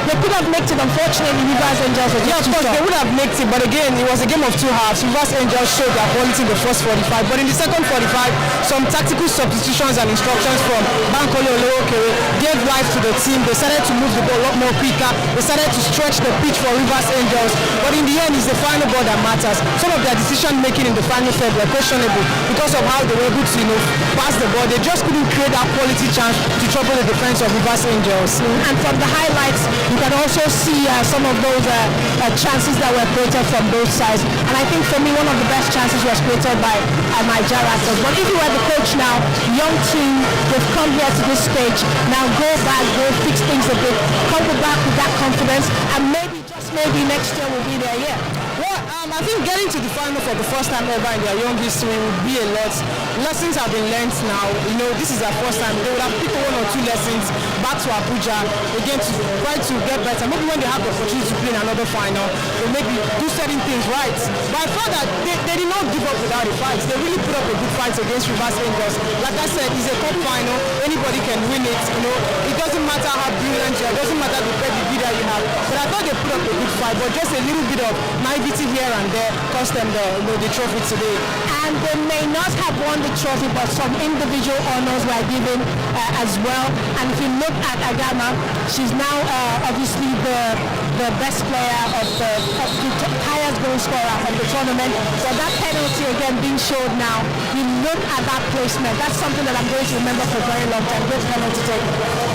They could have made it, unfortunately. Rivers Angels were just of course, they would have made it, but again, it was a game of two halves. Rivers Angels showed their quality in the first 45, but in the second 45, some tactical substitutions and instructions from Bankole Olorokere gave life to the team. They started to move the ball a lot more quicker. They started to stretch the pitch for Rivers Angels, but in the end, it's the final ball that matters. Some of their decision making in the final third were questionable because of how they were able to, pass the ball. They just couldn't create that quality chance to trouble the defense of Rivers Angels. And from the highlights, you can also see some of those chances that were created from both sides. And I think for me, one of the best chances was created by Niger Raptors. But if you were the coach now, young team, they've come here to this stage. Now go back, go fix things a bit, come back with that confidence, and maybe, just maybe next year will be their year. I think getting to the final for the first time ever in their young history would be a lot. Lessons have been learned now. This is their first time. They would have picked one or two lessons back to Abuja again to try to get better. Maybe when they have the opportunity to play in another final, they maybe do certain things right. But I thought that they did not give up without a fight. They really put up a good fight against Rivers Angels. Like I said, it's a cup final. Anybody can win it. It doesn't matter how brilliant you are. It doesn't matter the pedigree that you have. But I thought they put up a good fight. But just a little bit of naivety here and there cost them the trophy today. And they may not have won the trophy, but some individual honors were given as well. And if you look at Agama, she's now obviously the best player of the highest goal scorer of the tournament. But that penalty again being showed now, you look at that placement. That's something that I'm going to remember for a very long time. Great penalty take.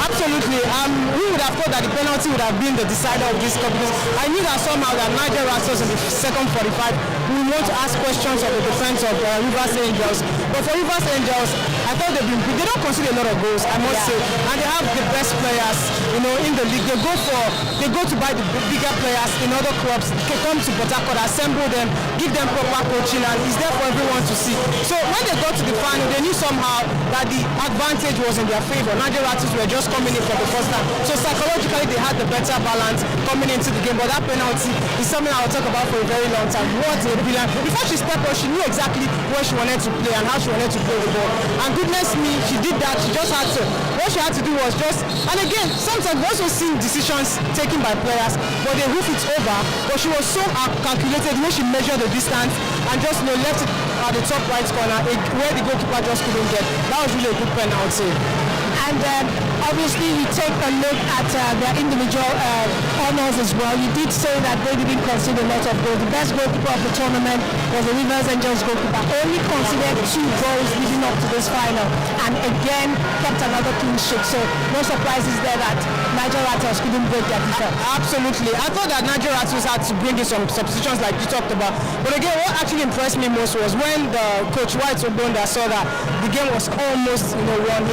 Absolutely. Who would have thought that the penalty would have been the decider of this competition? I knew that somehow that Niger Raptors in the second 45 we want to ask questions of the defense of Rivers Angels. But for Rivers Angels, I thought they don't concede a lot of goals, I must say, and they have the best players, in the league. They go to buy the bigger players in other clubs. They come to Port Harcourt, assemble them, give them proper coaching, and it's there for everyone to see. So when they got to the final, they knew somehow that the advantage was in their favor. Niger Raptors were just coming in for the first time, so psychologically they had the better balance coming into the game. But that penalty is something I will talk about for a very long time. What a brilliant! Before she stepped out, she knew exactly where she wanted to play and how she wanted to play the ball. And goodness me, she did that. She just had to. What she had to do was just. And again, sometimes we also see decisions taken by players, but they hoof it over. But she was so calculated when she measured the distance and just left it at the top right corner where the goalkeeper just couldn't get. That was really a good penalty. And obviously you take a look at their individual honors as well. You did say that they didn't concede a lot of goals. The best goalkeeper of the tournament was the Rivers Angels goalkeeper. Only considered 2 goals leading up to this final, and again kept another clean sheet. So no surprises there that Niger Raptors couldn't break their defense. Absolutely. I thought that Niger Raptors had to bring in some substitutions like you talked about. But again, what actually impressed me most was when the coach White Obonda saw that the game was almost won.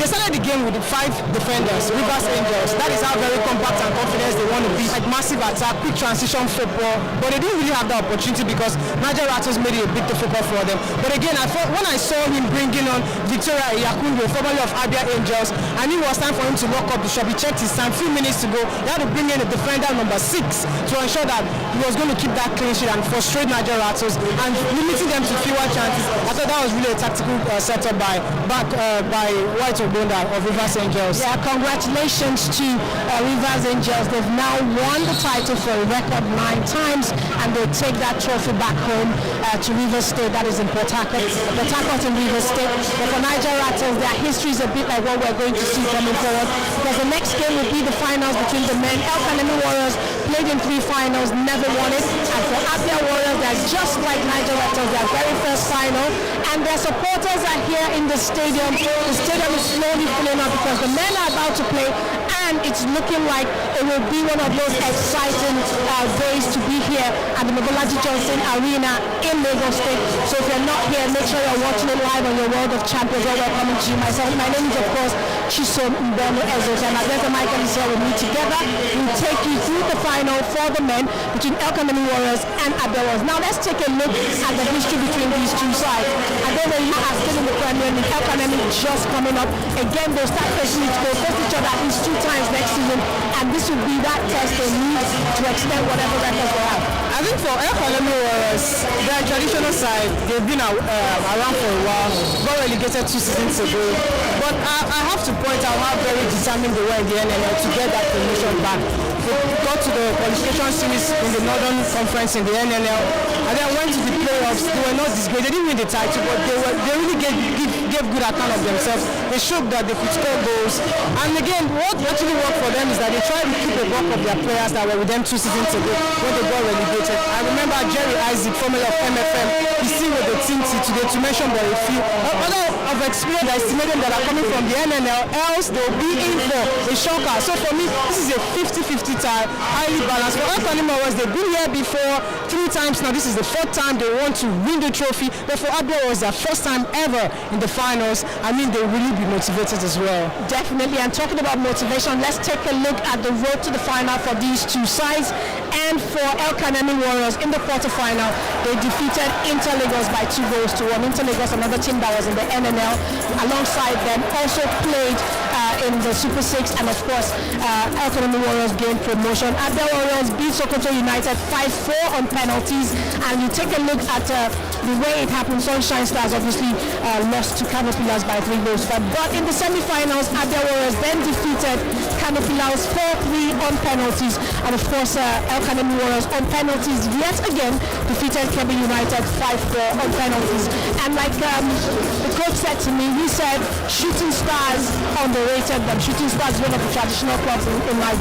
They started the game with 5 defenders, Rivers Angels. That is how very compact and confident they want to be. Like massive attack, quick transition football. But they didn't really have that opportunity because Niger Raptors made it a bit difficult for them. But again, I thought when I saw him bringing on Victoria Iyakungo, formerly of Abia Angels, I knew it was time for him to lock up the shop. He checked his time, few minutes to go. He had to bring in a defender number 6 to ensure that he was going to keep that clean sheet and frustrate Niger Raptors and limiting them to fewer chances. I thought that was really a tactical setup by White Obonda of Rivers Angels. Yeah, congratulations to Rivers Angels. They've now won the title for a record 9 times, and they'll take that trophy back home to Rivers State. That is in Port Harcourt. Port Harcourt in Rivers State. But for Niger Raptors, their history is a bit like what we're going to see coming forward, because the next game will be the finals between the men. Kanemi Warriors played in 3 finals, never won it. And for Abia Warriors, they're just like Niger Raptors, their very first final. And their supporters are here in the stadium. The stadium is slowly filling up because the men are about to play, and it's looking like it will be one of those exciting days to be here at the Mobolaji Johnson Arena in Lagos State. So if you're not here, make sure you're watching it live on your World of Champions. All welcome to you. My name is, of course, Chisom Mbono Ezos, and Adesa Michael is here with me together. We'll take you through the final for the men between Kanemi Warriors and Abia Warriors. Now let's take a look at the history between these two sides. I don't know, you are still in the Premier League. Kanemi just coming up. Again, they'll start facing each other at least 2 times next season, and this will be that test they need to extend whatever records they have. I I think for Kanemi Warriors, their traditional side, they've been around for a while, got relegated 2 seasons ago. But I have to point out how very determined they were in the NNL to get that promotion back. They got to the qualification series in the Northern Conference in the NNL, and then went to the playoffs. They were not disgraced. They didn't win the title, but they really gave good account of themselves. They showed that they could score goals. And again, what actually worked for them is that they tried to keep a bulk of their players that were with them 2 seasons ago when they got relegated. I remember Jerry Isaac, formerly of MFM, he's still with the team today, to mention but a few. Other of experience I estimated that are coming from the NNL, else they'll be in for a shocker. So for me, this is a 50-50 tie, highly balanced. For Kanemi Warriors, they've been here before 3 times now. This is the 4th time they want to win the trophy. But for Abia, it was their first time ever in the finals. I mean, they'll really be motivated as well. Definitely. And talking about motivation, let's take a look at the road to the final for these two sides. And for Kanemi Warriors in the quarterfinal, they defeated Inter Lagos by 2-1. Inter Lagos, another team that was in the NNL, alongside them, also played in the Super 6, and of course, Kanemi Warriors gained promotion. Abia Warriors beat Sokoto United 5-4 on penalties, and you take a look at the way it happened. Sunshine Stars obviously lost to Canopilas by 3-5. But in the semi-finals, Abia Warriors then defeated Canopilas 4-3 on penalties, and of course, Kanemi Warriors on penalties yet again defeated Kebbi United 5-4 on penalties. And like the coach said to me, he said Shooting Stars underrated them. Shooting Stars is one of the traditional clubs in Nigeria.